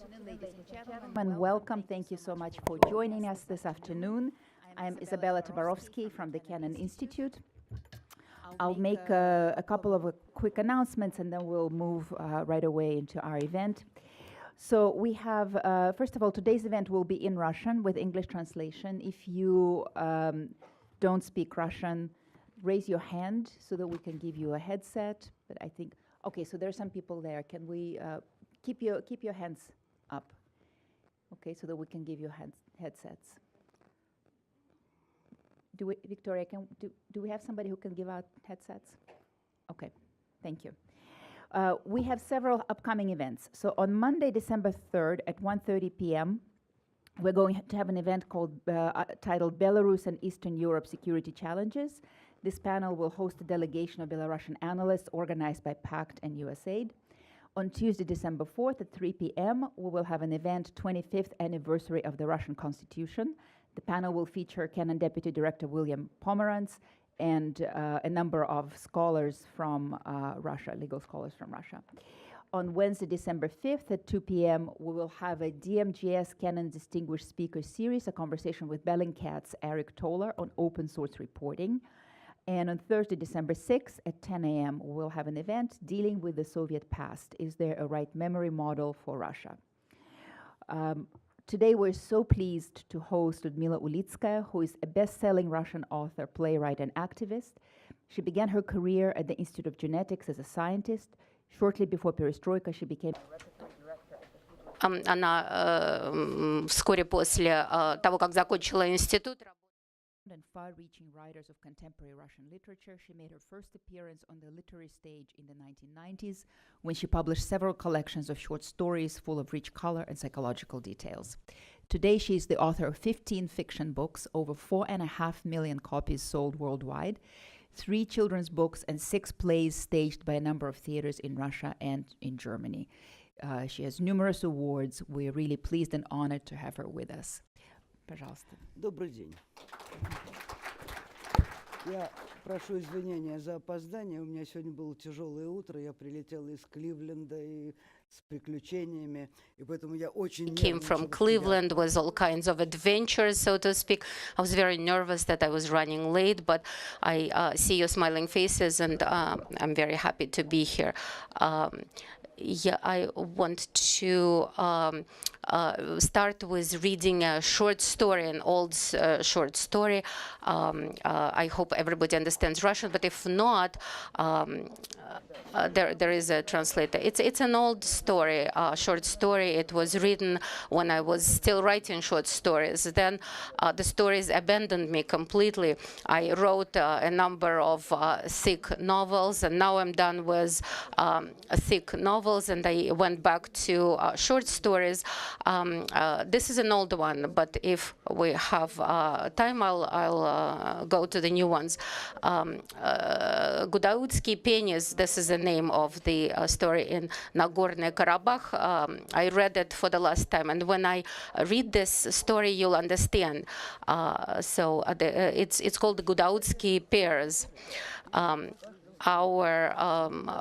afternoon, ladies and gentlemen. Welcome. Thank you so much for joining us this afternoon. I'm Isabella Tabarovsky from the Kennan Institute. I'll make a couple of quick announcements and then we'll move right away into our event. So we have, first of all, today's event will be in Russian with English translation. If you don't speak Russian, raise your hand so that we can give you a headset. But I think, okay, so there are some people there. Can we keep your hands up? Okay, so that we can give you headsets. Victoria, do we have somebody who can give out headsets? Okay, thank you. We have several upcoming events. So on Monday, December 3rd at 1:30 p.m., we're going to have an event titled Belarus and Eastern Europe Security Challenges. This panel will host a delegation of Belarusian analysts organized by PACT and USAID. On Tuesday, December 4th at 3 p.m., we will have an event, 25th anniversary of the Russian Constitution. The panel will feature Kennan Deputy Director William Pomerantz and a number of scholars from Russia, legal scholars from Russia. On Wednesday, December 5th at 2 p.m., we will have a DMGS Kennan Distinguished Speaker Series, a conversation with Bellingcat's Eric Toller on open source reporting. And on Thursday, December 6th at 10 a.m., we'll have an event dealing with the Soviet past. Is there a right memory model for Russia? Today, we're so pleased to host Lyudmila Ulitskaya, who is a best-selling Russian author, playwright, and activist. She began her career at the Institute of Genetics as a scientist. Shortly before Perestroika, she became a repertory director at the Она вскоре после того, как закончила институт, and far-reaching writers of contemporary Russian literature. She made her first appearance on the literary stage in the 1990s when she published several collections of short stories full of rich color and psychological details. Today, she is the author of 15 fiction books, over 4.5 million copies sold worldwide, 3 children's books, and 6 plays staged by a number of theaters in Russia and in Germany. She has numerous awards. We're really pleased and honored to have her with us. Пожалуйста. Добрый день. Я прошу извинения за опоздание. У меня сегодня было тяжелое утро. Я прилетел из Кливленда и с приключениями, и поэтому я очень came from Cleveland with all kinds of adventures, so to speak. I was very nervous that I was running late, but I see your smiling faces, and I'm very happy to be here. Yeah, I want to start with reading a short story, an old short story. I hope everybody understands Russian, but if not, there is a translator. It's an old story, short story. It was written when I was still writing short stories. Then the stories abandoned me completely. I wrote a number of thick novels, and now I'm done with thick novels, and I went back to short stories. This is an old one, but if we have time, I'll go to the new ones. Gudautsky Penis, this is the name of the story in Nagorno-Karabakh. I read it for the last time, and when I read this story, you'll understand. It's called the Gudautsky Pairs. Our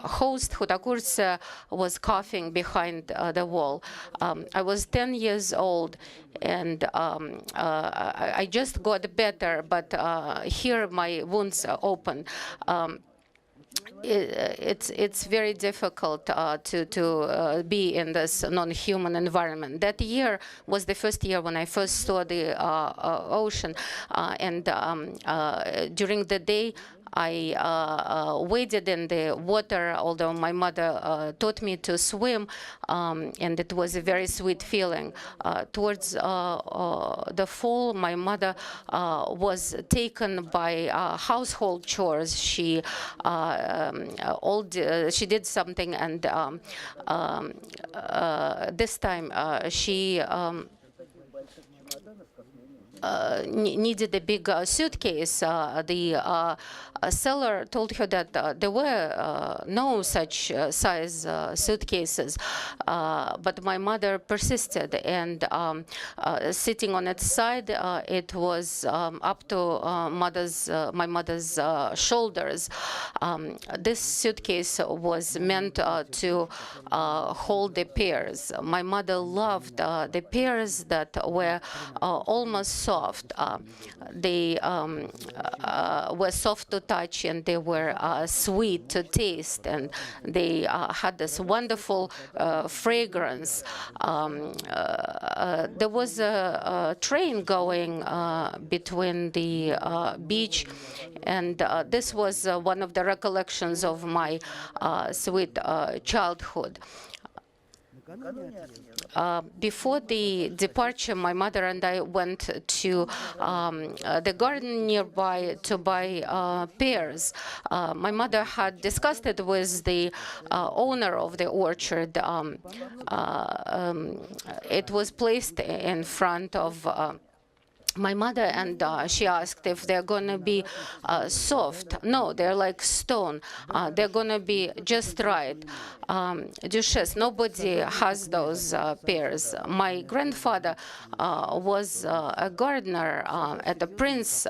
host, Khodakurs, was coughing behind the wall. I was 10 years old, and I just got better, but here my wounds are open. It's very difficult to be in this non-human environment. That year was the first year when I first saw the ocean, and during the day, I waded in the water, although my mother taught me to swim, and it was a very sweet feeling. Towards the fall, my mother was taken by household chores. She did something, and this time she needed a big suitcase. The seller told her that there were no such size suitcases, but my mother persisted, and sitting on its side, it was up to my mother's shoulders. This suitcase was meant to hold the pears. My mother loved the pears that were almost soft. They were soft to touch, and they were sweet to taste, and they had this wonderful fragrance. There was a train going between the beach, and this was one of the recollections of my sweet childhood. Before the departure, my mother and I went to the garden nearby to buy pears. My mother had discussed it with the owner of the orchard. It was placed in front of my mother, and she asked if they're going to be soft. No, they're like stone. They're going to be just right. Duchess, nobody has those pears. My grandfather was a gardener at the Prince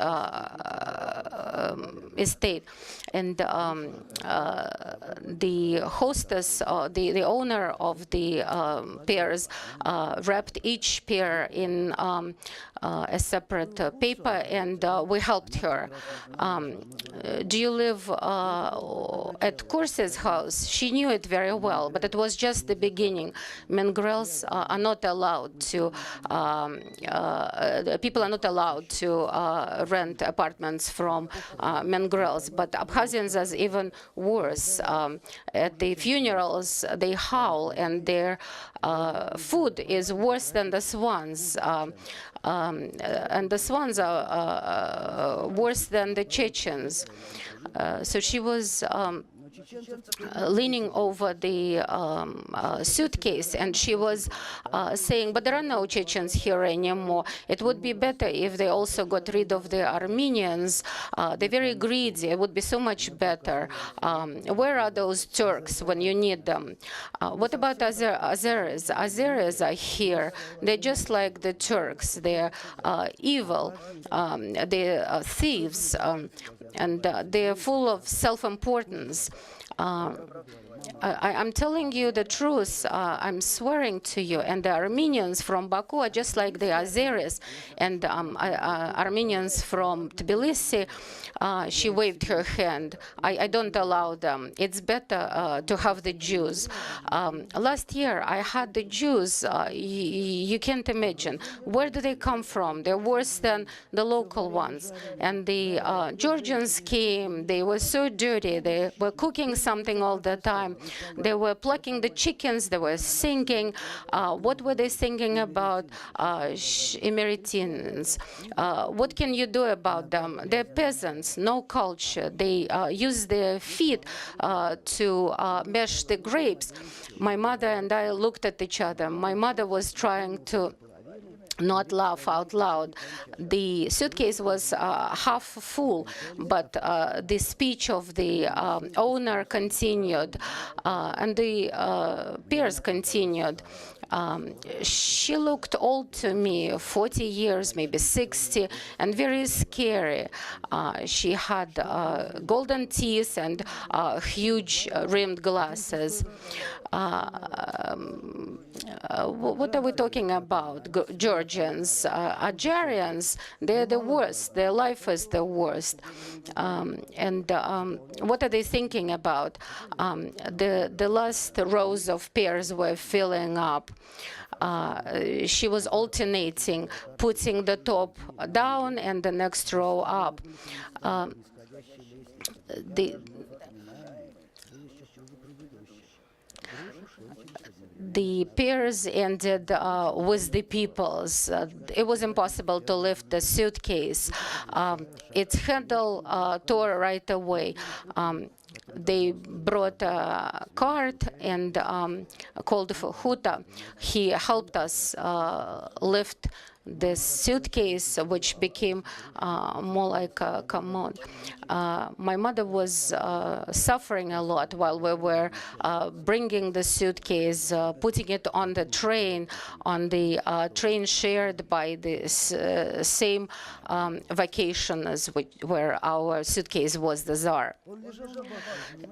estate, and the hostess, the owner of the pears, wrapped each pear in a separate paper, and we helped her. Do you live at Kurse's house? She knew it very well, but it was just the beginning. Mengrels are not allowed to, people are not allowed to rent apartments from Mengrels, but Abkhazians are even worse. At the funerals, they howl, and their food is worse than the swans. And the swans are worse than the Chechens. So she was leaning over the suitcase, and she was saying, but there are no Chechens here anymore. It would be better if they also got rid of the Armenians. They're very greedy. It would be so much better. Where are those Turks when you need them? What about Azeris? Azeris are here. They're just like the Turks. They're evil. They're thieves. And they're full of self-importance. I'm telling you the truth. I'm swearing to you. And the Armenians from Baku are just like the Azeris. And Armenians from Tbilisi, she waved her hand. I don't allow them. It's better to have the Jews. Last year, I had the Jews. You can't imagine. Where do they come from? They're worse than the local ones. And the Georgians came. They were so dirty. They were cooking something all the time. They were plucking the chickens. They were singing. What were they singing about? Emeritines. What can you do about them? They're peasants, no culture. They use their feet to mash the grapes. My mother and I looked at each other. My mother was trying to not laugh out loud. The suitcase was half full, but the speech of the owner continued, and the peers continued. She looked old to me, 40 years, maybe 60, and very scary. She had golden teeth and huge rimmed glasses. What are we talking about? Georgians, Algerians, they're the worst. Their life is the worst. And what are they thinking about? The last rows of pears were filling up. She was alternating, putting the top down and the next row up. The pears ended with the peoples. It was impossible to lift the suitcase. Its handle tore right away. They brought a cart and called Huta. He helped us lift this suitcase, which became more like a commode. My mother was suffering a lot while we were bringing the suitcase, putting it on the train train shared by the same vacationers, where our suitcase was the czar.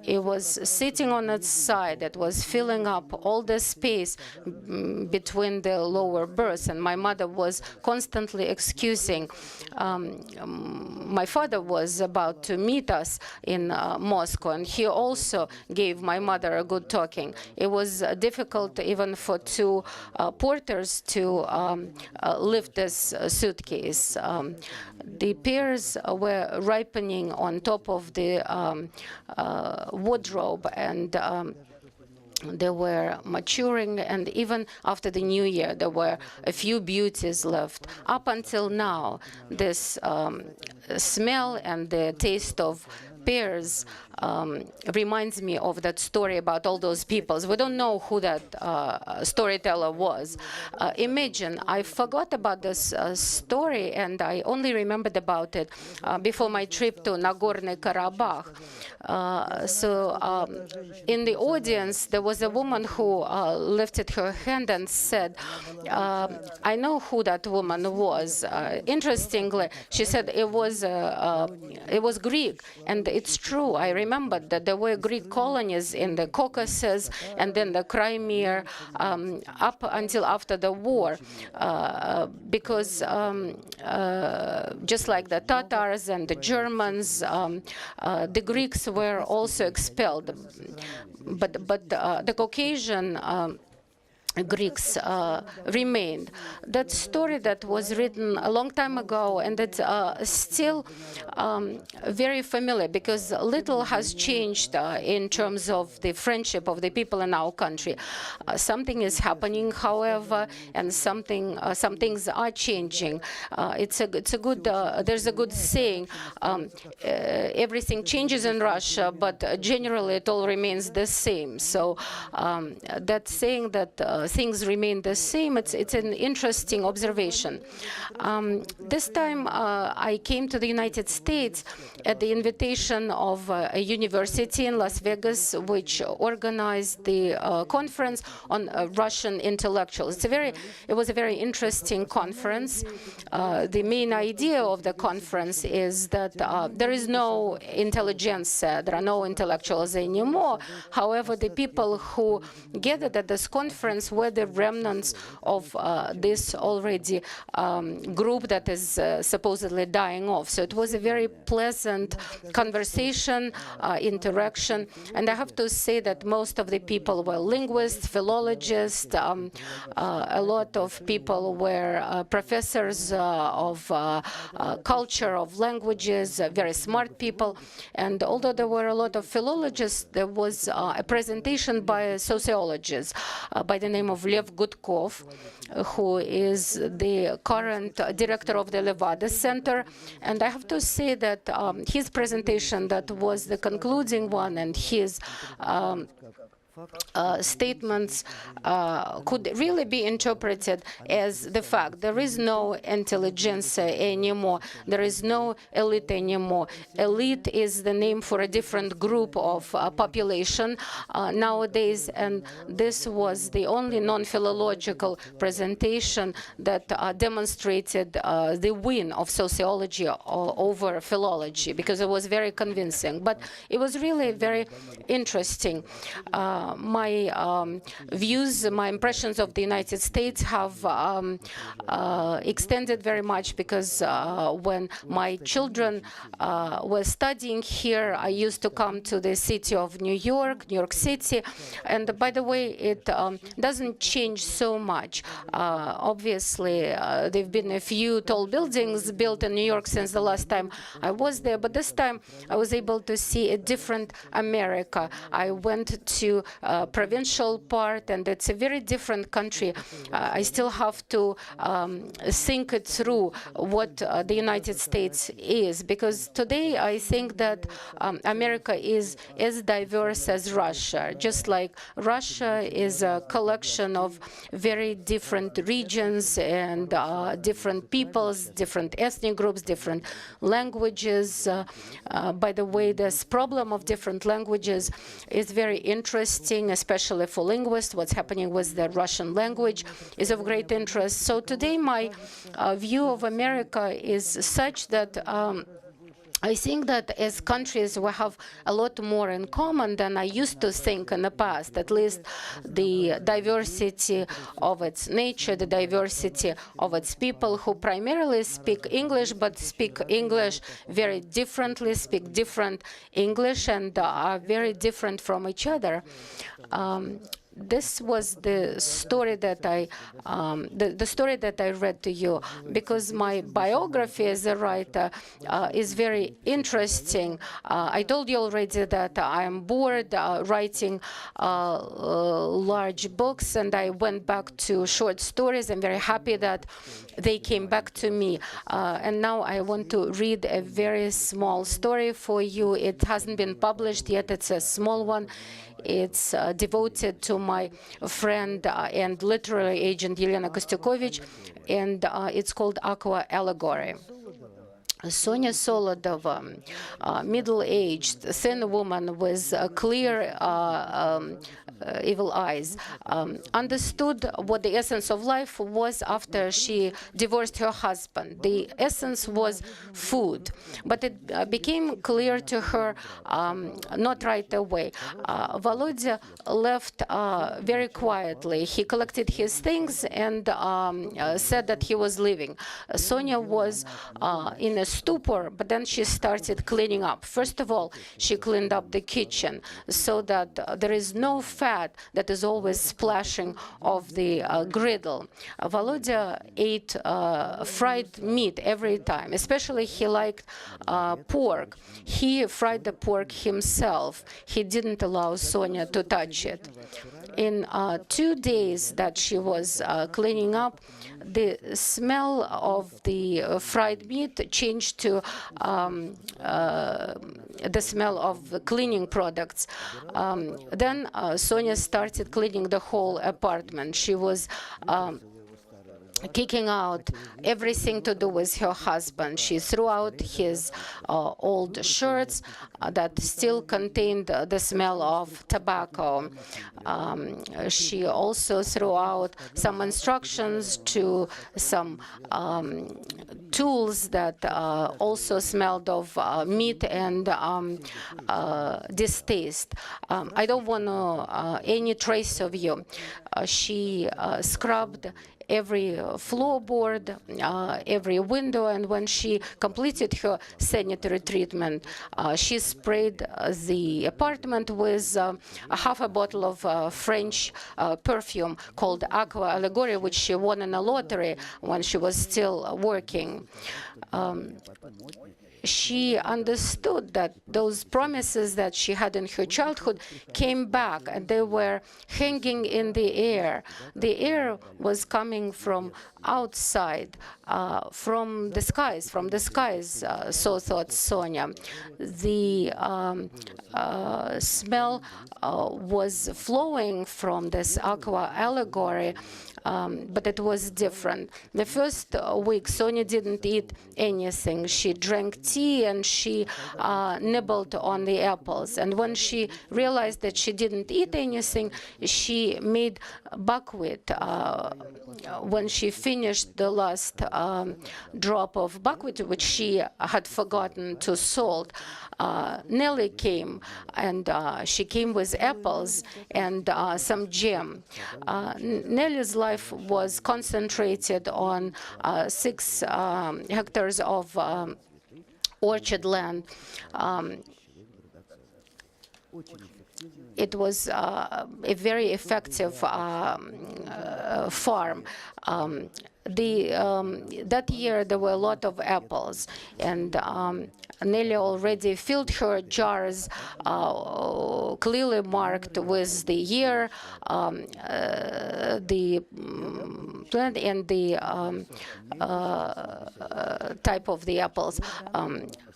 It was sitting on its side. It was filling up all the space between the lower berths, and my mother was constantly excusing. My father was about to meet us in Moscow, and he also gave my mother a good talking. It was difficult even for two porters to lift this suitcase. The pears were ripening on top of the wardrobe, and they were maturing, and even after the New Year, there were a few beauties left. Up until now, this smell and the taste of pears reminds me of that story about all those peoples. We don't know who that storyteller was. Imagine, I forgot about this story, and I only remembered about it before my trip to Nagorno Karabakh. In the audience, there was a woman who lifted her hand and said, I know who that woman was. Interestingly, she said it was Greek, and it's true. I remembered that there were Greek colonies in the Caucasus and then the Crimea up until after the war, because just like the Tatars and the Germans, the Greeks were also expelled, but the Caucasian Greeks remained. That story that was written a long time ago, and it's still very familiar, because little has changed in terms of the friendship of the people in our country. Something is happening, however, and some things are changing. It's a good. There's a good saying: everything changes in Russia, but generally it all remains the same. So that saying that things remain the same, it's an interesting observation. This time I came to the United States at the invitation of a university in Las Vegas, which organized the conference on Russian intellectuals. It was a very interesting conference. The main idea of the conference is that there is no intelligentsia, there are no intellectuals anymore. However, the people who gathered at this conference were the remnants of this already group that is supposedly dying off. So it was a very pleasant conversation, interaction. And I have to say that most of the people were linguists, philologists, a lot of people were professors of culture, of languages, very smart people. And although there were a lot of philologists, there was a presentation by a sociologist by the name of Lev Gudkov, who is the current director of the Levada Center. And I have to say that his presentation, that was the concluding one, and his statements could really be interpreted as the fact there is no intelligentsia anymore, there is no elite anymore. Elite is the name for a different group of population nowadays, and this was the only non-philological presentation that demonstrated the win of sociology over philology, because it was very convincing. But it was really very interesting. My views, my impressions of the United States have extended very much, because when my children were studying here, I used to come to the city of New York City. And by the way, it doesn't change so much. Obviously, there have been a few tall buildings built in New York since the last time I was there, but this time I was able to see a different America. I went to provincial part, and it's a very different country. I still have to think it through what the United States is, because today I think that America is as diverse as Russia, just like Russia is a collection of very different regions and different peoples, different ethnic groups, different languages. By the way, this problem of different languages is very interesting, especially for linguists. What's happening with the Russian language is of great interest. So today my view of America is such that I think that as countries we have a lot more in common than I used to think in the past, at least the diversity of its nature, the diversity of its people who primarily speak English, but speak English very differently, speak different English, and are very different from each other. This was the story that the story that I read to you, because my biography as a writer is very interesting. I told you already that I am bored writing large books, and I went back to short stories. I'm very happy that they came back to me. And now I want to read a very small story for you. It hasn't been published yet. It's a small one. It's devoted to my friend and literary agent Yelena Kostyukovich, and it's called Aqua Allegory. Sonia Solodova, middle-aged, thin woman with clear evil eyes, understood what the essence of life was after she divorced her husband. The essence was food, but it became clear to her not right away. Volodya left very quietly. He collected his things and said that he was leaving. Sonia was in a stupor, but then she started cleaning up. First of all, she cleaned up the kitchen so that there is no fat that is always splashing off the griddle. Volodya ate fried meat every time, especially he liked pork. He fried the pork himself. He didn't allow Sonia to touch it. In 2 days that she was cleaning up, the smell of the fried meat changed to the smell of the cleaning products. Then Sonia started cleaning the whole apartment. She was kicking out everything to do with her husband. She threw out his old shirts that still contained the smell of tobacco. She also threw out some instructions to some tools that also smelled of meat and distaste. I don't want any trace of you. She scrubbed every floorboard, every window, and when she completed her sanitary treatment, she sprayed the apartment with half a bottle of French perfume called Aqua Allegory, which she won in a lottery when she was still working. She understood that those promises that she had in her childhood came back, and they were hanging in the air. The air was coming from outside, from the skies, so thought Sonia. The smell was flowing from this Aqua Allegory, but it was different. The first week, Sonia didn't eat anything. She drank tea and she nibbled on the apples. And when she realized that she didn't eat anything, she made buckwheat. When she finished the last drop of buckwheat, which she had forgotten to salt, Nelly came, and she came with apples and some jam. Nelly's life was concentrated on 6 hectares of orchard land. It was a very effective farm. That year there were a lot of apples, and Nelly already filled her jars, clearly marked with the year, the plant, and the type of the apples.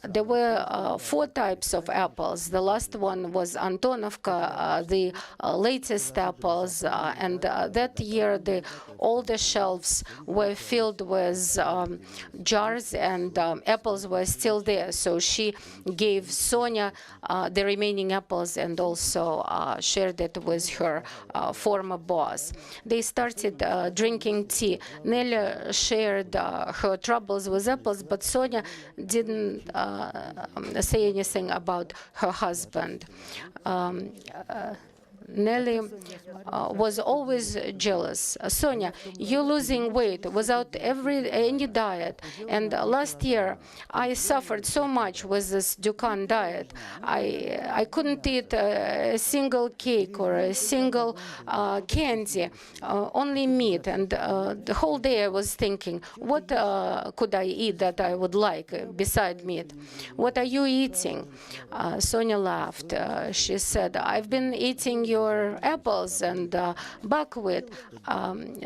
There were 4 types of apples. The last one was Antonovka, the latest apples, and that year all the shelves were filled with jars, and apples were still there. So she gave Sonia the remaining apples and also shared it with her former boss. They started drinking tea. Nelly shared her troubles with apples, but Sonia didn't say anything about her husband. Nelly was always jealous. Sonia, you're losing weight without any diet. And last year, I suffered so much with this Dukan diet. I couldn't eat a single cake or a single candy, only meat. And the whole day I was thinking, what could I eat that I would like beside meat? What are you eating? Sonia laughed. She said, I've been eating your apples and buckwheat.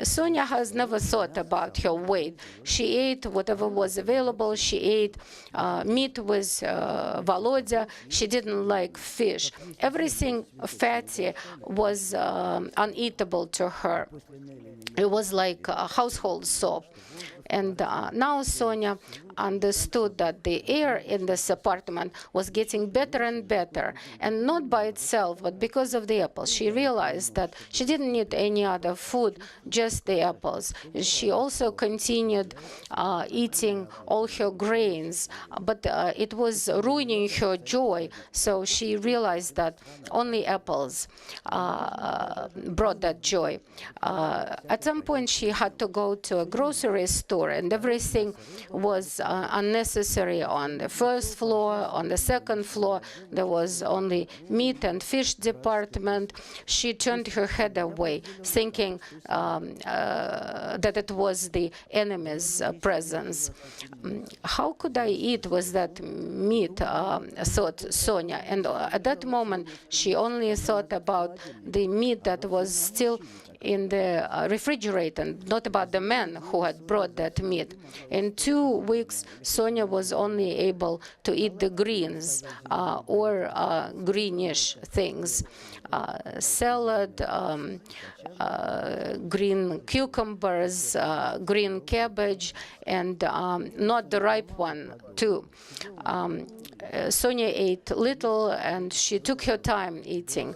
Sonia has never thought about her weight. She ate whatever was available. She ate meat with Volodya. She didn't like fish. Everything fatty was uneatable to her. It was like household soap. And now Sonia understood that the air in this apartment was getting better and better, and not by itself, but because of the apples. She realized that she didn't need any other food, just the apples. She also continued eating all her grains, but it was ruining her joy. So she realized that only apples brought that joy. At some point, she had to go to a grocery store, and everything was unnecessary on the first floor. On the second floor, there was only meat and fish department. She turned her head away, thinking that it was the enemy's presence. How could I eat with that meat, thought Sonia. And at that moment, she only thought about the meat that was still in the refrigerator, not about the man who had brought that meat. In 2 weeks, Sonia was only able to eat the greens or greenish things. Salad, green cucumbers, green cabbage, and not the ripe one, too. Sonia ate little, and she took her time eating.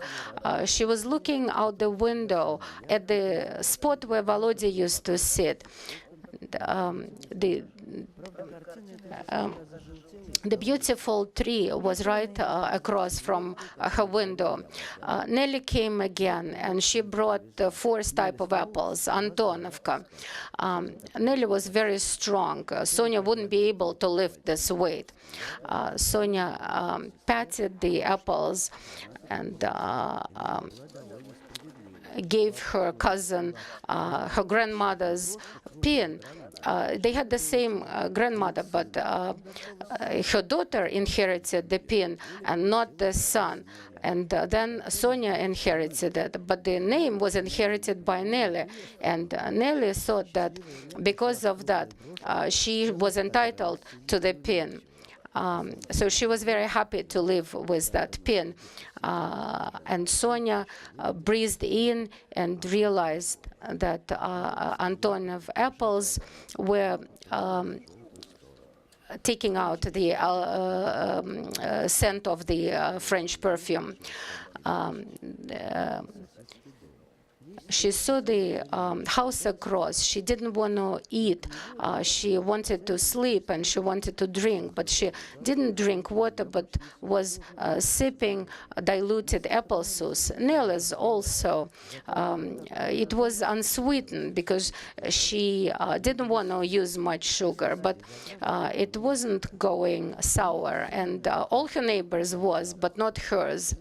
She was looking out the window at the spot where Volodya used to sit. The beautiful tree was right across from her window. Nelly came again, and she brought the 4th type of apples, Antonovka. Nelly was very strong. Sonia wouldn't be able to lift this weight. Sonia patted the apples and gave her cousin her grandmother's pin. They had the same grandmother, but her daughter inherited the pin and not the son. And then Sonia inherited it, but the name was inherited by Nelly. And Nelly thought that because of that, she was entitled to the pin. So she was very happy to live with that pin. And Sonia breathed in and realized that Antonov apples were taking out the scent of the French perfume. She saw the house across. She didn't want to eat. She wanted to sleep and she wanted to drink, but she didn't drink water, but was sipping diluted apple sauce. Nelly's also. It was unsweetened because she didn't want to use much sugar, but it wasn't going sour. And all her neighbors was, but not hers.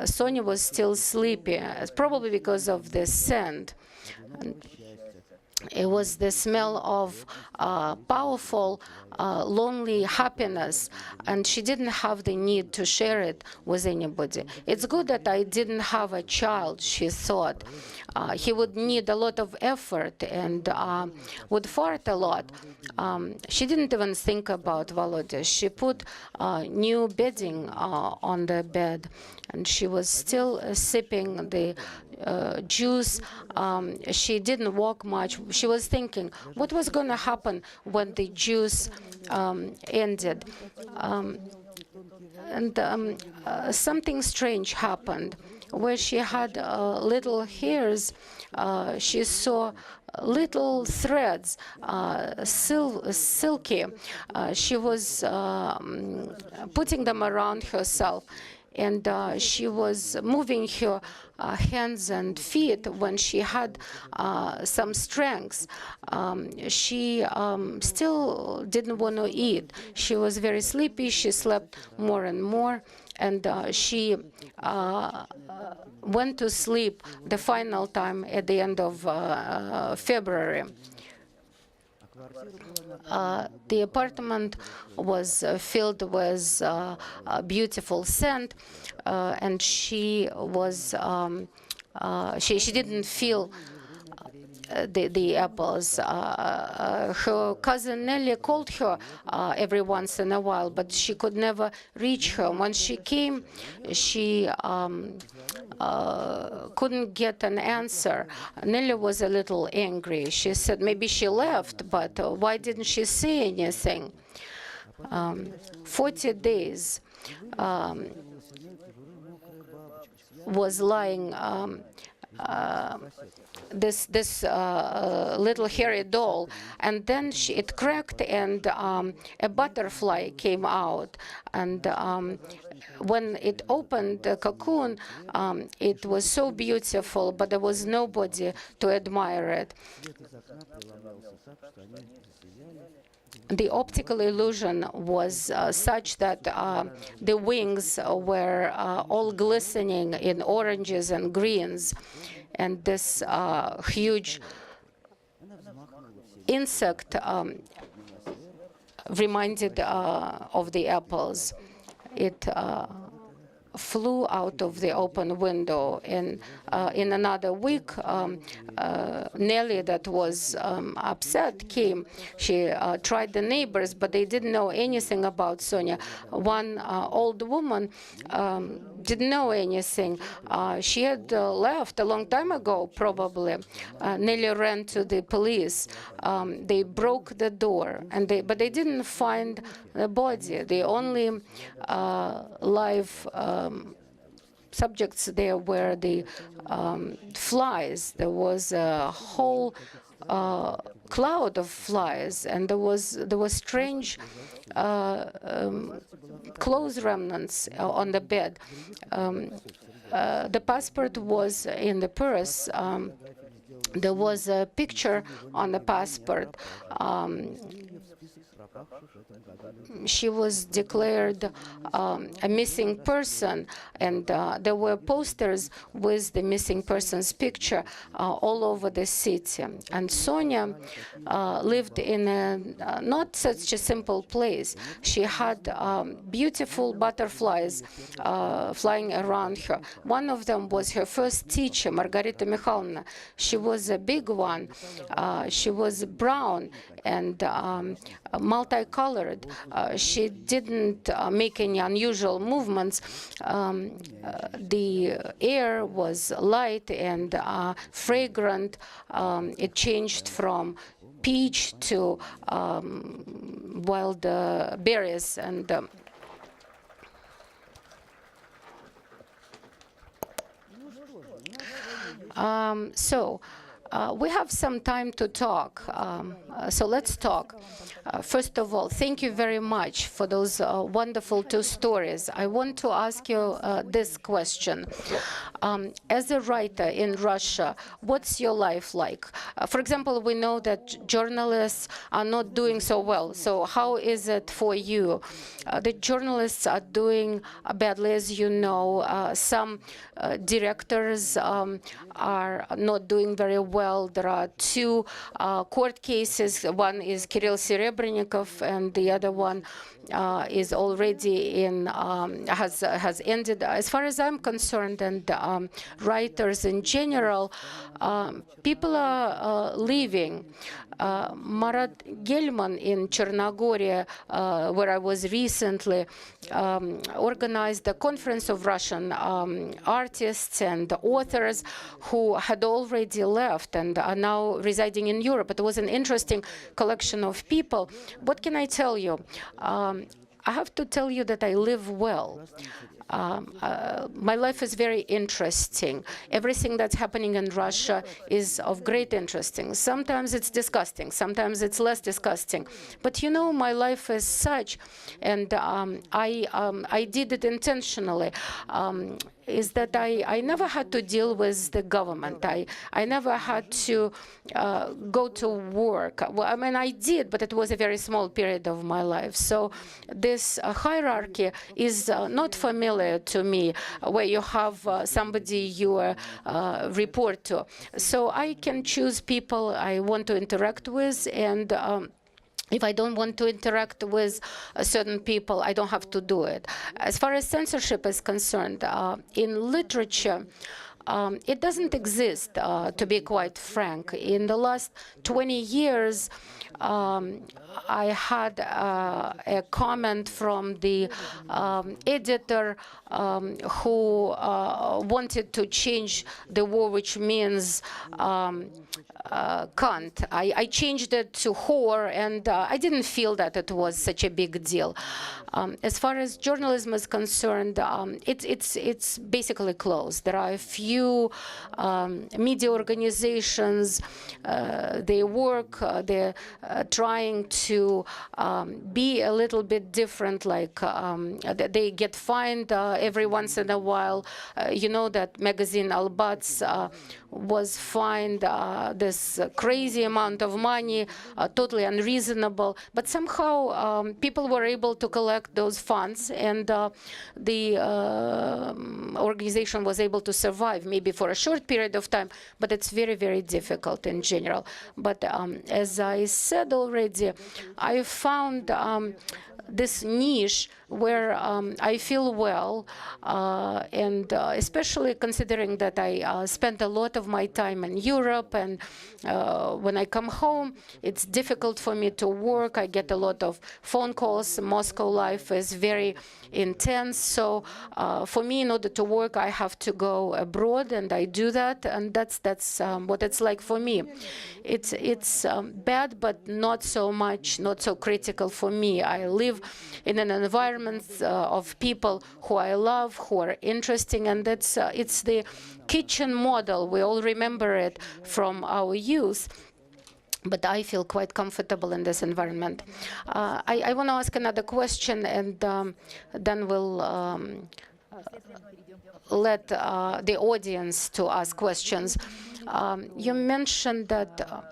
Sonia was still sleepy, probably because of the scent. It was the smell of powerful, lonely happiness, and she didn't have the need to share it with anybody. It's good that I didn't have a child, she thought. He would need a lot of effort and would fart a lot. She didn't even think about Volodya. She put new bedding on the bed, and she was still sipping the juice. She didn't walk much. She was thinking, what was going to happen when the juice ended? Something strange happened. Where she had little hairs, she saw little threads, silky. She was putting them around herself, and she was moving her hands and feet when she had some strength. She still didn't want to eat. She was very sleepy. She slept more and more, and she went to sleep the final time at the end of February. The apartment was filled with beautiful scent, and she didn't feel the apples. Her cousin Nelly called her every once in a while, but she could never reach her. When she came, she couldn't get an answer. Nelly was a little angry. She said maybe she left, but why didn't she say anything? 40 days was lying this little hairy doll, and then it cracked, and a butterfly came out, and when it opened the cocoon, it was so beautiful, but there was nobody to admire it. The optical illusion was such that the wings were all glistening in oranges and greens, and this huge insect reminded of the apples. It flew out of the open window, and in another week, Nelly, that was upset, came. She tried the neighbors, but they didn't know anything about Sonia. One old woman didn't know anything. She had left a long time ago, probably. Nelly ran to the police. They broke the door, but they didn't find the body. The only live subjects there were the flies. There was a whole cloud of flies, and there was strange clothes remnants on the bed. The passport was in the purse. There was a picture on the passport. She was declared a missing person, and there were posters with the missing person's picture all over the city. And Sonia lived in a not such a simple place. She had beautiful butterflies flying around her. One of them was her first teacher, Margarita Mikhailovna. She was a big one. She was brown and multicolored. She didn't make any unusual movements. The air was light and fragrant. It changed from peach to wild berries. And so We have some time to talk, so let's talk. First of all, thank you very much for those wonderful two stories. I want to ask you this question. As a writer in Russia, what's your life like? For example, we know that journalists are not doing so well. So how is it for you? The journalists are doing badly, as you know. Some directors are not doing very well. There are two court cases. One is Kirill Serebrennikov, and the other one is already in has ended. As far as I'm concerned, and writers in general, people are leaving. Marat Gelman in Chernogoria, where I was recently, organized a conference of Russian artists and authors who had already left and are now residing in Europe. It was an interesting collection of people. What can I tell you? I have to tell you that I live well. My life is very interesting. Everything that's happening in Russia is of great interest. Sometimes it's disgusting, sometimes it's less disgusting. But you know, my life is such, and I did it intentionally. Is that I never had to deal with the government. I never had to go to work. Well, I mean, I did, but it was a very small period of my life. So this hierarchy is not familiar to me, where you have somebody you report to. So I can choose people I want to interact with, and if I don't want to interact with certain people, I don't have to do it. As far as censorship is concerned, in literature, it doesn't exist, to be quite frank. In the last 20 years, I had a comment from the editor who wanted to change the war, which means cunt. I changed it to whore, and I didn't feel that it was such a big deal. As far as journalism is concerned, it's basically closed. There are a few media organizations. They work. They're trying to be a little bit different. Like they get fined every once in a while. You know that magazine Albats was fined this crazy amount of money, totally unreasonable. But somehow people were able to collect those funds, and the organization was able to survive, maybe for a short period of time, but it's very, very difficult in general. But as I said already, I found this niche where I feel well, and especially considering that I spent a lot of my time in Europe, and when I come home, it's difficult for me to work. I get a lot of phone calls. Moscow life is very intense, so for me, in order to work, I have to go abroad, and I do that, and that's what it's like for me. It's bad, but not so much, not so critical for me. I live in an environment of people who I love, who are interesting, and it's the kitchen model. We all remember it from our youth. But I feel quite comfortable in this environment. I want to ask another question, and then we'll let the audience to ask questions. You mentioned that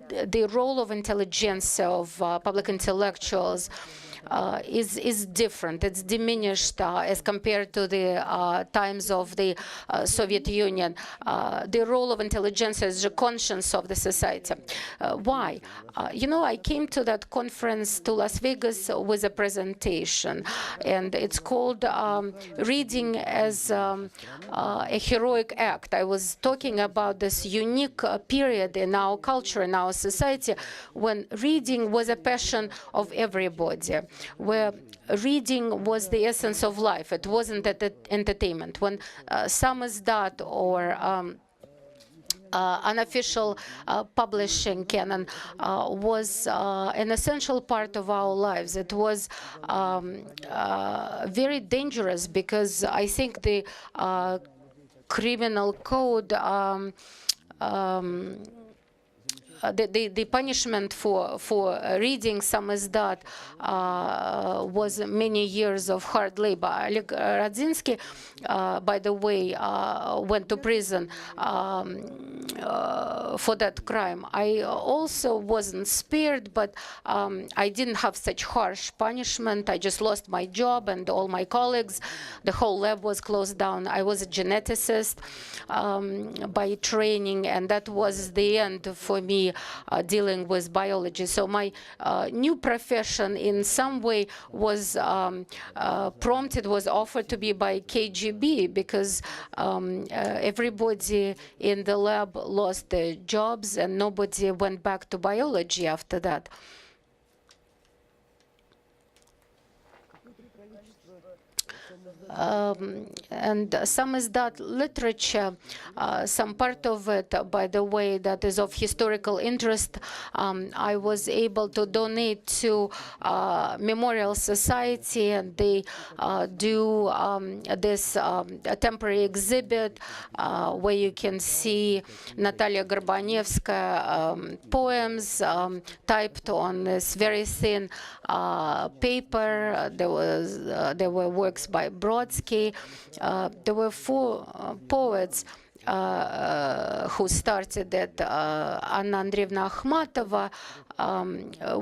the role of intelligentsia, of public intellectuals, is different. It's diminished as compared to the times of the Soviet Union. The role of intelligentsia is the conscience of the society. Why? You know, I came to that conference to Las Vegas with a presentation, and it's called Reading as a Heroic Act. I was talking about this unique period in our culture, in our society, when reading was a passion of everybody, where reading was the essence of life. It wasn't entertainment. When samizdat or unofficial publishing canon was an essential part of our lives. It was very dangerous, because I think the criminal code, the punishment for reading samizdat was many years of hard labor. Oleg Radzinsky, by the way, went to prison for that crime. I also wasn't spared, but I didn't have such harsh punishment. I just lost my job and all my colleagues. The whole lab was closed down. I was a geneticist by training, and that was the end for me dealing with biology. So my new profession in some way was prompted, was offered to be by KGB, because everybody in the lab lost their jobs and nobody went back to biology after that. And samizdat literature, some part of it, by the way, that is of historical interest, I was able to donate to Memorial Society, and they do this temporary exhibit where you can see Natalia Gorbanevskaya poems typed on this very thin paper. There were works by Brodsky. There were 4 poets who started it. Anna Andreevna Akhmatova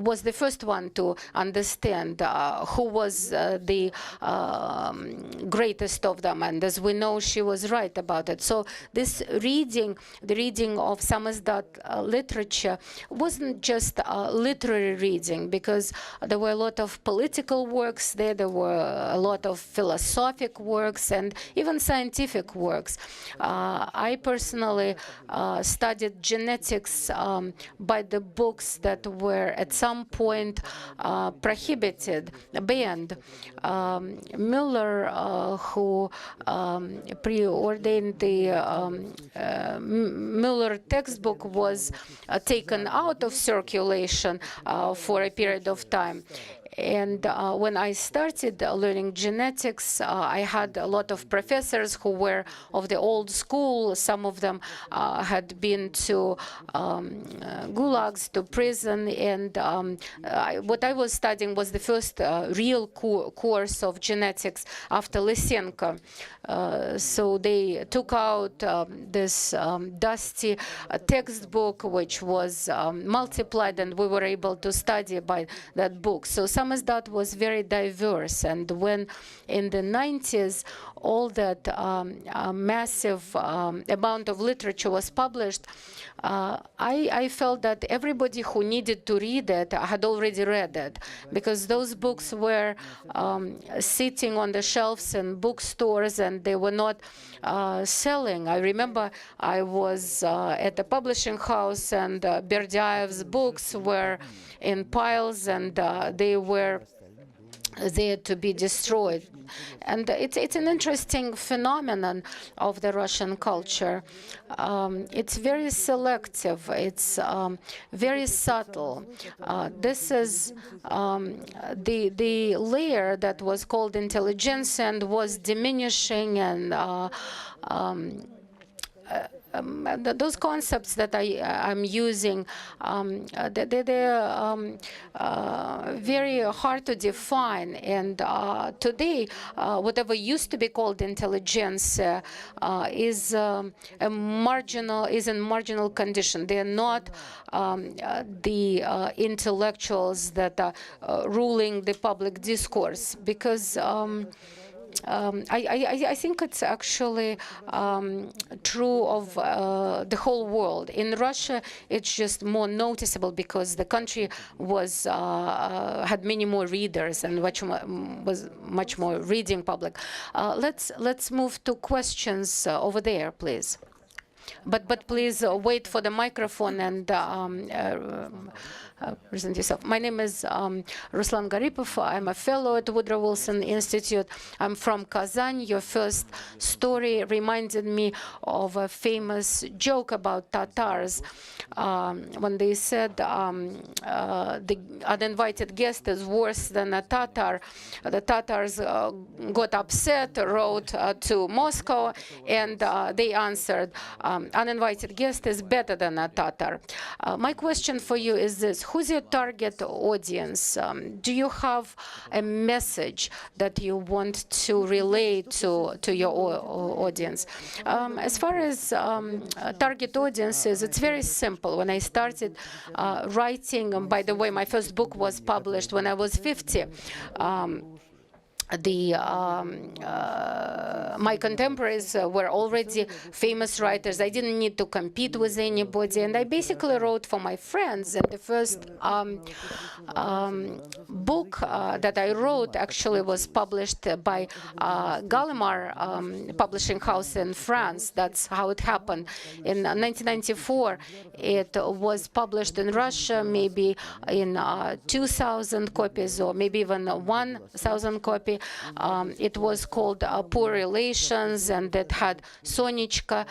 was the first one to understand who was the greatest of them, and as we know, she was right about it. So this reading, the reading of samizdat literature, wasn't just literary reading, because there were a lot of political works there, there were a lot of philosophic works, and even scientific works. I personally studied genetics by the books that were at some point prohibited, banned. Miller, who preordained the Miller textbook, was taken out of circulation for a period of time. And when I started learning genetics, I had a lot of professors who were of the old school. Some of them had been to gulags, to prison. And what I was studying was the first real course of genetics after Lysenko. So they took out this dusty textbook, which was multiplied, and we were able to study by that book. So samizdat was very diverse. And when in the 90s, all that massive amount of literature was published, I felt that everybody who needed to read it had already read it, because those books were sitting on the shelves in bookstores and they were not selling. I remember I was at a publishing house, and Berdiaev's books were in piles, and they were there to be destroyed. And it's an interesting phenomenon of the Russian culture. It's very selective. It's very subtle. This is the layer that was called intelligentsia and was diminishing, and those concepts that I'm using, they're very hard to define. And today, whatever used to be called intelligence is in marginal condition. They're not the intellectuals that are ruling the public discourse, because I think it's actually true of the whole world. In Russia, it's just more noticeable because the country was had many more readers and was much more reading public. Let's move to questions over there, please. But please wait for the microphone and present yourself. My name is Ruslan Garipov. I'm a fellow at Woodrow Wilson Institute. I'm from Kazan. Your first story reminded me of a famous joke about Tatars when they said the uninvited guest is worse than a Tatar. The Tatars got upset, wrote to Moscow, and they answered, uninvited guest is better than a Tatar. My question for you is this: who's your target audience? Do you have a message that you want to relay to your audience? As far as target audiences, it's very simple. When I started writing, by the way, my first book was published when I was 50. My contemporaries were already famous writers. I didn't need to compete with anybody, and I basically wrote for my friends. And the first book that I wrote actually was published by Gallimard publishing house in France. That's how it happened. In 1994, it was published in Russia, maybe in 2,000 copies, or maybe even 1,000 copies. It was called Poor Relations, and it had Sonichka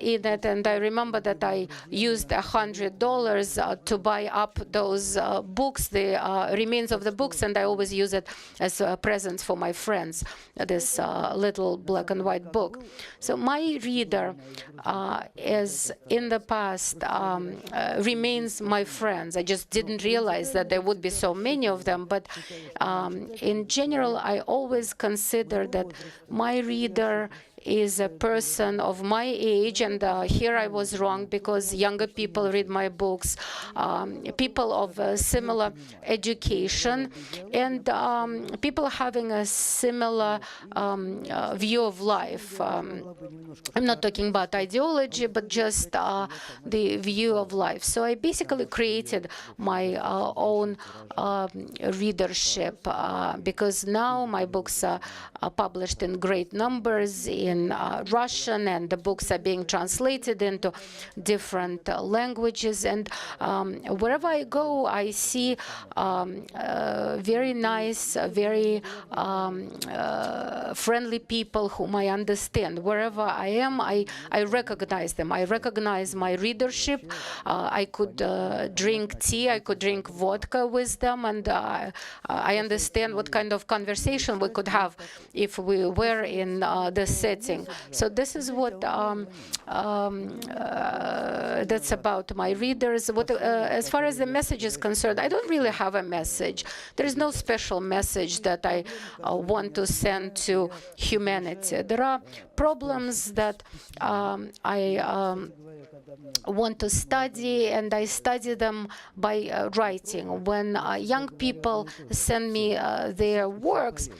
in it. And I remember that I used $100 to buy up those books, the remains of the books, and I always use it as a present for my friends, this little black and white book. So my reader is, in the past, remains my friends. I just didn't realize that there would be so many of them. But in general, I always consider that my reader is a person of my age, and here I was wrong, because younger people read my books, people of similar education, and people having a similar view of life. I'm not talking about ideology, but just the view of life. So I basically created my own readership, because now my books are published in great numbers in Russian, and the books are being translated into different languages. And wherever I go, I see very nice, very friendly people whom I understand. Wherever I am, I recognize them. I recognize my readership. I could drink tea, I could drink vodka with them, and I understand what kind of conversation we could have if we were in the setting. So this is what that's about my readers. As far as the message is concerned, I don't really have a message. There is no special message that I want to send to humanity. There are problems that I want to study, and I study them by writing. When young people send me their works,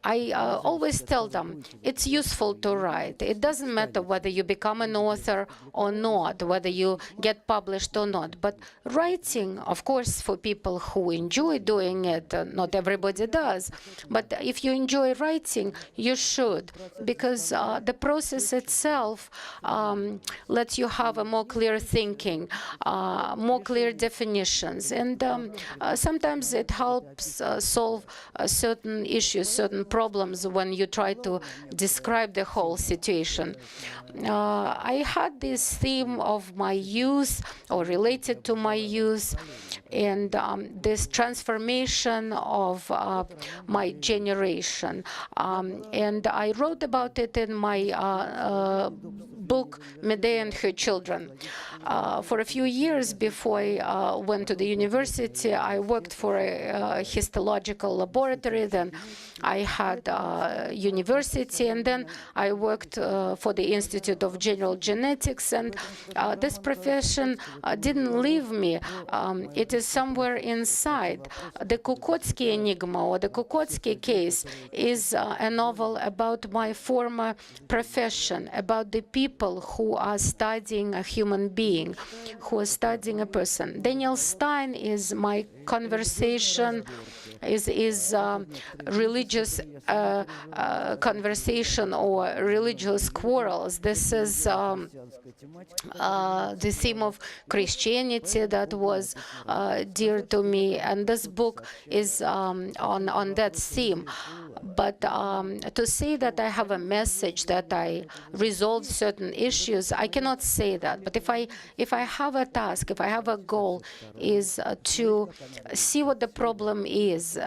I always tell them it's useful to write. It doesn't matter whether you become an author or not, whether you get published or not. But writing, of course, for people who enjoy doing it, not everybody does. But if you enjoy writing, you should, because the process itself lets you have a more clear thinking, more clear definitions. And sometimes it helps solve certain issues, certain problems when you try to describe the whole situation. I had this theme of my youth, or related to my youth, and this transformation of my generation. And I wrote about it in my book, Medea and Her Children. For a few years before I went to the university, I worked for a histological laboratory. Then I had university, and then I worked for the Institute of General Genetics. And this profession didn't leave me. It is somewhere inside. The Kukotsky Enigma, or the Kukotsky case, is a novel about my former profession, about the people who are studying a human being, who are studying a person. Daniel Stein is my conversation religious conversation or religious quarrels. This is the theme of Christianity that was dear to me, and this book is on that theme. But to say that I have a message, that I resolve certain issues, I cannot say that. But if I have a task, if I have a goal, is to see what the problem is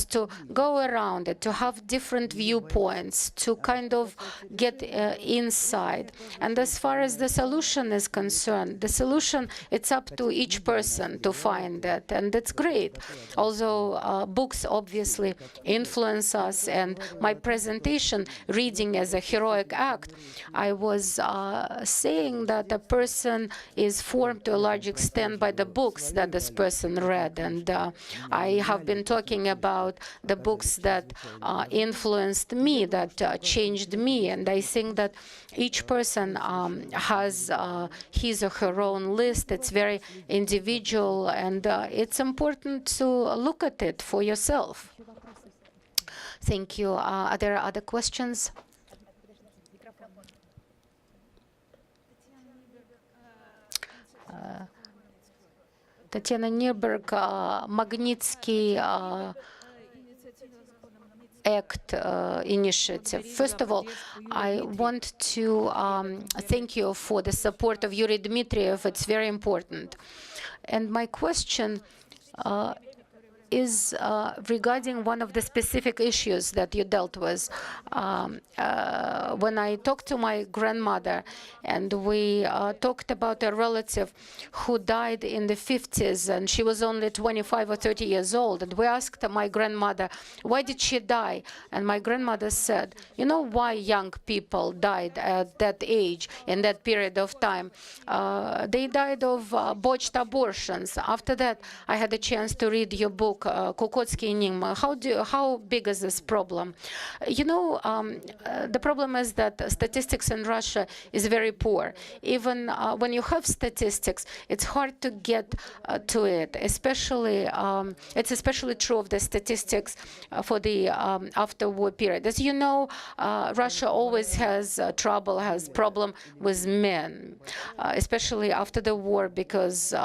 to go around it, to have different viewpoints, to kind of get inside. And as far as the solution is concerned, the solution, it's up to each person to find that, and that's great. Although books obviously influence us, and my presentation, reading as a heroic act, I was saying that a person is formed to a large extent by the books that this person read. And I have been talking about the books that influenced me, that changed me. And I think that each person has his or her own list. It's very individual, and it's important to look at it for yourself. Thank you. Are there other questions? Tatiana Nierberg, Magnitsky Act initiative. First of all, I want to thank you for the support of Yuri Dmitriev. It's very important. And my question is regarding one of the specific issues that you dealt with. When I talked to my grandmother, and we talked about a relative who died in the 50s, and she was only 25 or 30 years old, and we asked my grandmother, why did she die? And my grandmother said, you know why young people died at that age, in that period of time? They died of botched abortions. After that, I had a chance to read your book, Kukotsky Enigma. How big is this problem? You know, the problem is that statistics in Russia is very poor. Even when you have statistics, it's hard to get to it. Especially, it's especially true of the statistics for the after-war period. As you know, Russia always has problem with men, especially after the war, because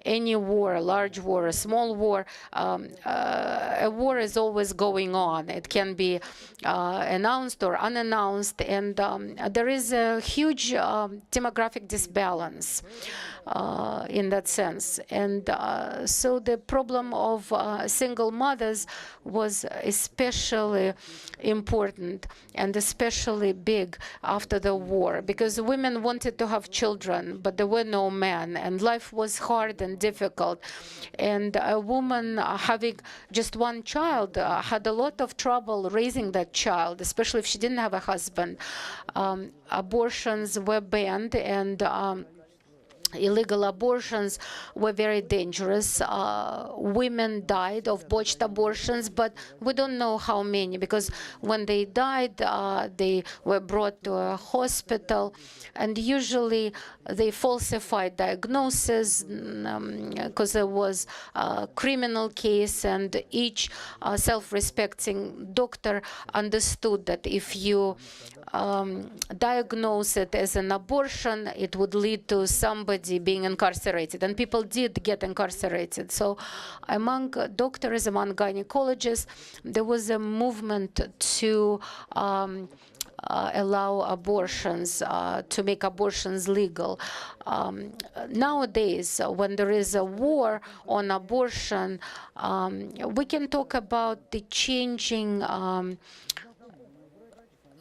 any war, a large war, a small war, a war is always going on. It can be announced or unannounced, and there is a huge demographic disbalance in that sense. And so the problem of single mothers was especially important and especially big after the war, because women wanted to have children, but there were no men, and life was hard and difficult. And a woman having just one child had a lot of trouble raising that child, especially if she didn't have a husband. Abortions were banned, and illegal abortions were very dangerous. Women died of botched abortions, but we don't know how many, because when they died, they were brought to a hospital, and usually they falsified diagnosis because there was a criminal case, and each self-respecting doctor understood that if you diagnose it as an abortion, it would lead to somebody being incarcerated, and people did get incarcerated. So among doctors, among gynecologists, there was a movement to allow abortions, to make abortions legal. Nowadays, when there is a war on abortion, we can talk about the changing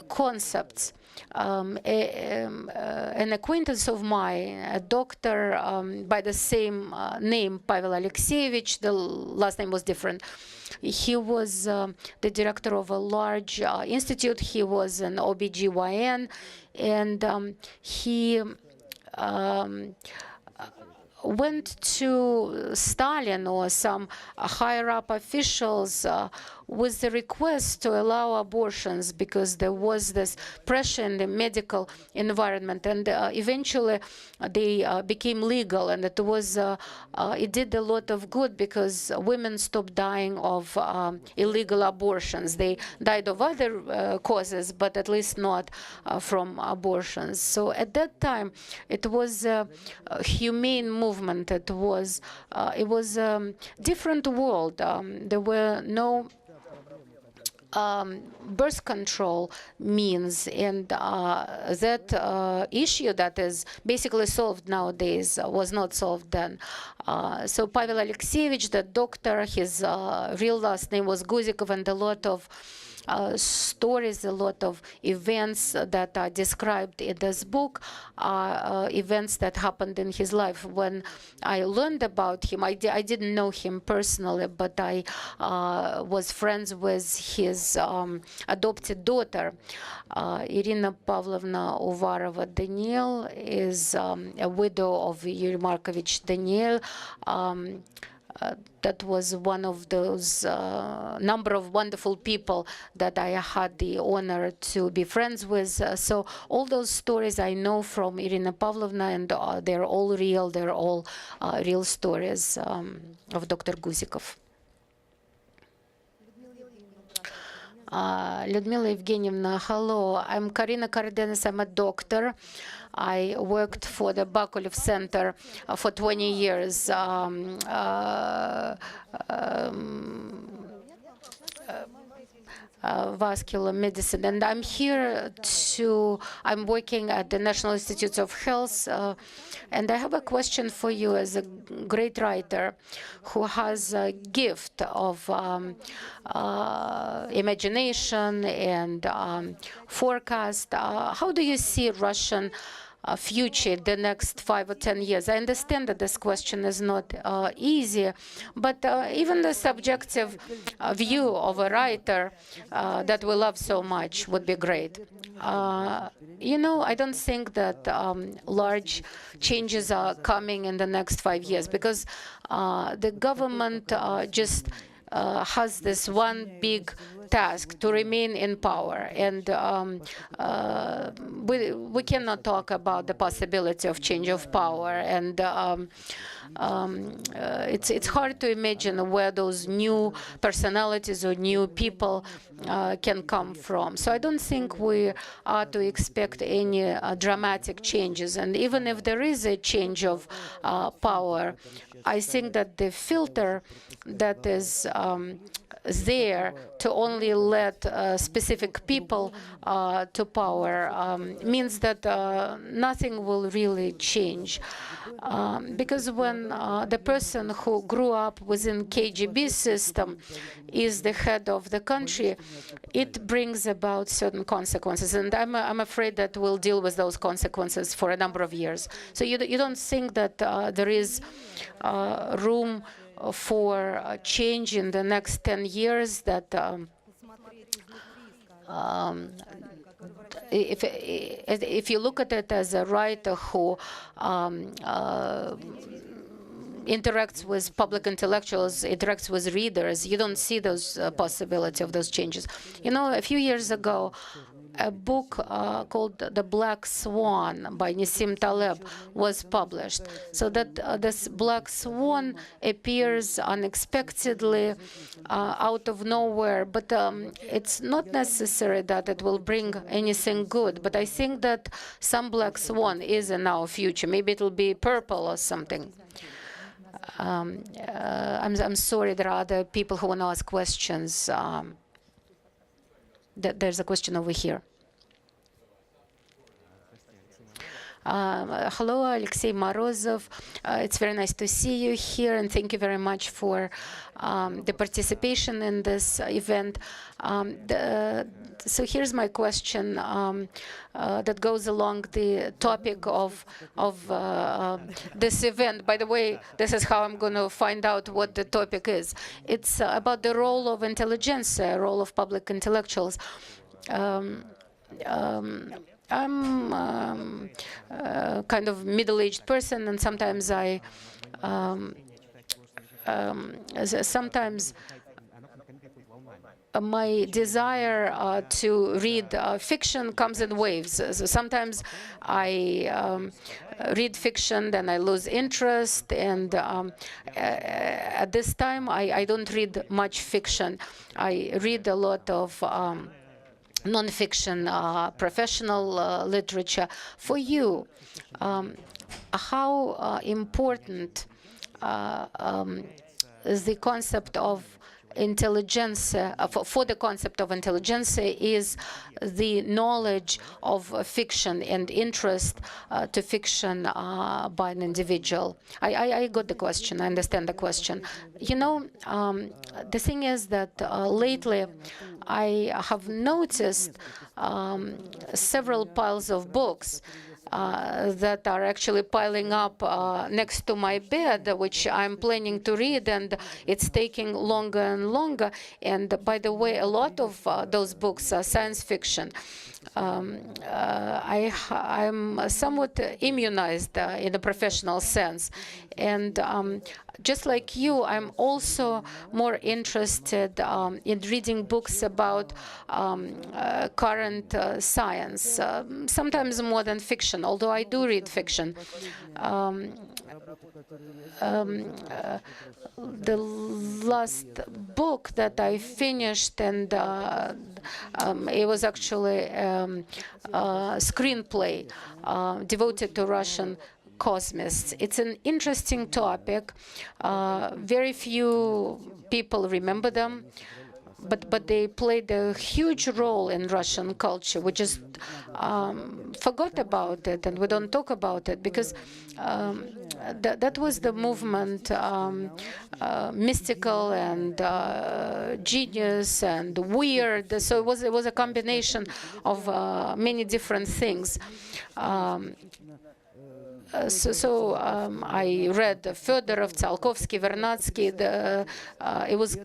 concepts. An acquaintance of mine, a doctor by the same name, Pavel Alexeyevich, the last name was different. He was the director of a large institute. He was an OBGYN, and he went to Stalin or some higher-up officials with the request to allow abortions because there was this pressure in the medical environment, and eventually they became legal, and it did a lot of good because women stopped dying of illegal abortions. They died of other causes, but at least not from abortions. So at that time, it was a humane movement. It was a different world. There were no birth control means, and that issue that is basically solved nowadays was not solved then. So Pavel Alexeyevich, the doctor, his real last name was Guzikov, and a lot of stories, a lot of events that are described in this book are events that happened in his life. When I learned about him, I didn't know him personally, but I was friends with his adopted daughter. Irina Pavlovna Uvarova-Daniel is a widow of Yuri Markovich Daniel. That was one of those number of wonderful people that I had the honor to be friends with. So all those stories I know from Irina Pavlovna, and they're all real. They're all real stories of Dr. Guzikov. Lyudmila Evgenievna, hello. I'm Karina Kardenis. I'm a doctor. I worked for the Bakulev Center for 20 years. Vascular medicine, and I'm working at the National Institutes of Health, and I have a question for you as a great writer who has a gift of imagination and forecast. How do you see Russian future the next 5 or 10 years? I understand that this question is not easy, but even the subjective view of a writer that we love so much would be great. You know, I don't think that large changes are coming in the next 5 years because the government just has this one big task to remain in power, and we cannot talk about the possibility of change of power, and it's hard to imagine where those new personalities or new people can come from. So I don't think we are to expect any dramatic changes, and even if there is a change of power, I think that the filter that is there to only let specific people to power means that nothing will really change. Because when the person who grew up within KGB system is the head of the country, it brings about certain consequences. And I'm afraid that we'll deal with those consequences for a number of years. So you don't think that there is room for change in the next 10 years, that if you look at it as a writer who interacts with public intellectuals, interacts with readers, you don't see those possibility of those changes. You know, a few years ago, a book called The Black Swan by Nassim Taleb was published. So that this black swan appears unexpectedly out of nowhere, but it's not necessary that it will bring anything good. But I think that some black swan is in our future. Maybe it will be purple or something. I'm sorry, there are other people who want to ask questions. There's a question over here. Hello, Alexei Morozov. It's very nice to see you here, and thank you very much for the participation in this event. So here's my question that goes along the topic of this event. By the way, this is how I'm going to find out what the topic is. It's about the role of intelligentsia, role of public intellectuals. I'm kind of middle-aged person, and sometimes my desire to read fiction comes in waves. So sometimes I read fiction, then I lose interest, and at this time I don't read much fiction. I read a lot of non-fiction, professional literature. For you, how important is the concept of intelligentsia, for the concept of intelligentsia is the knowledge of fiction and interest to fiction by an individual? I got the question. I understand the question. You know, the thing is that lately I have noticed several piles of books that are actually piling up next to my bed, which I'm planning to read, and it's taking longer and longer. And by the way, a lot of those books are science fiction. I'm somewhat immunized in a professional sense. And just like you, I'm also more interested in reading books about current science, sometimes more than fiction, although I do read fiction. The last book that I finished, and it was actually a screenplay devoted to Russian cosmists. It's an interesting topic. Very few people remember them, but they played a huge role in Russian culture. We just forgot about it, and we don't talk about it because that was the movement, mystical and genius and weird. So it was a combination of many different things. I read Fedorov, Tsiolkovsky, Vernadsky. It was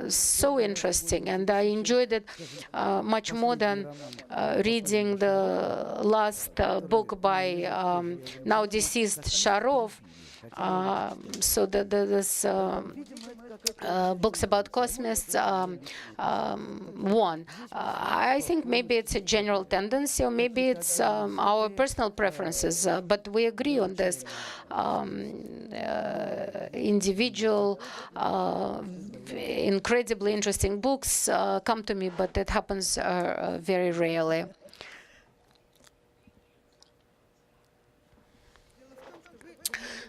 so interesting, and I enjoyed it much more than reading the last book by now deceased Sharov. So there's books about cosmists won. I think maybe it's a general tendency, or maybe it's our personal preferences, but we agree on this. Individual, incredibly interesting books come to me, but it happens very rarely.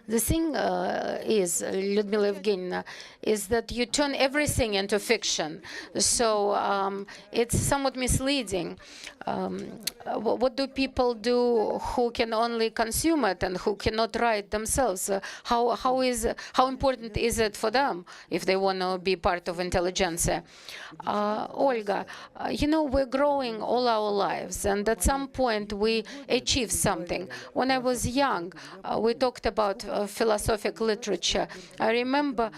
The thing is, Lyudmila Evgenievna, is that you turn everything into fiction. So it's somewhat misleading. What do people do who can only consume it and who cannot write themselves? How important is it for them if they want to be part of intelligentsia? Olga, you know, we're growing all our lives, and at some point we achieve something. When I was young, we talked about philosophical literature. I remember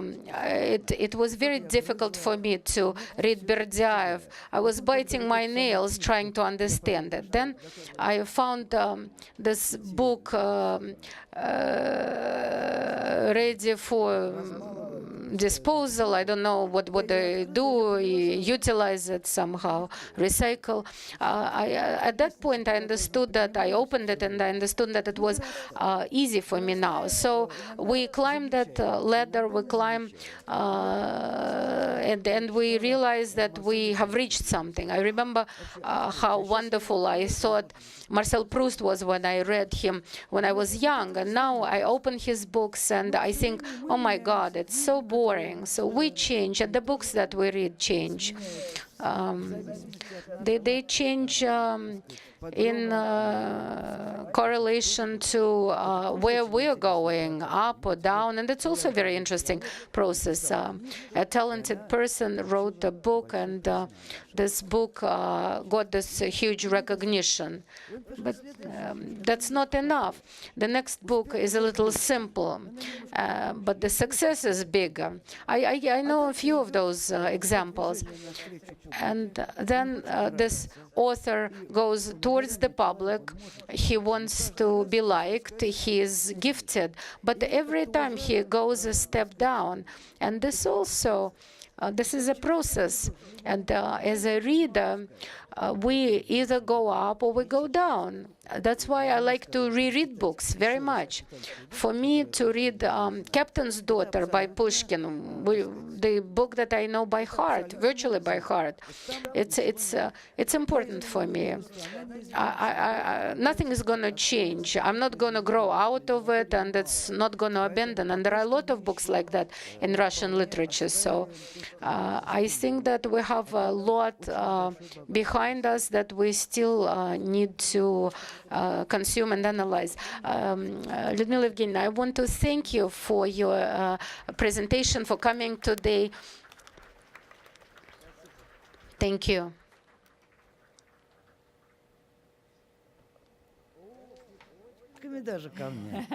it was very difficult for me to read Berdyaev. I was biting my nails trying to understand it. Then I found this book ready for disposal. I don't know what they do, utilize it somehow, recycle. At that point, I understood that I opened it, and I understood that it was easy for me now. So we climbed that ladder, we climbed, and we realized that we have reached something. I remember how wonderful I thought Marcel Proust was when I read him when I was young, and now I open his books and I think, oh my God, it's so boring. So we change, and the books that we read change. They change in correlation to where we're going, up or down, and it's also a very interesting process. A talented person wrote a book, and this book got this huge recognition. But that's not enough. The next book is a little simple, but the success is bigger. I know a few of those examples. And then this author goes towards the public. He wants to be liked. He is gifted. But every time he goes a step down. And this also, this is a process. And as a reader, we either go up or we go down. That's why I like to reread books very much. For me, to read Captain's Daughter by Pushkin, the book that I know by heart, virtually by heart, it's important for me. Nothing is going to change. I'm not going to grow out of it, and it's not going to abandon. And there are a lot of books like that in Russian literature. So I think that we have a lot behind us that we still need to consume and analyze. Lyudmila Evgenievna, I want to thank you for your presentation, for coming today. Thank you. Даже ко мне.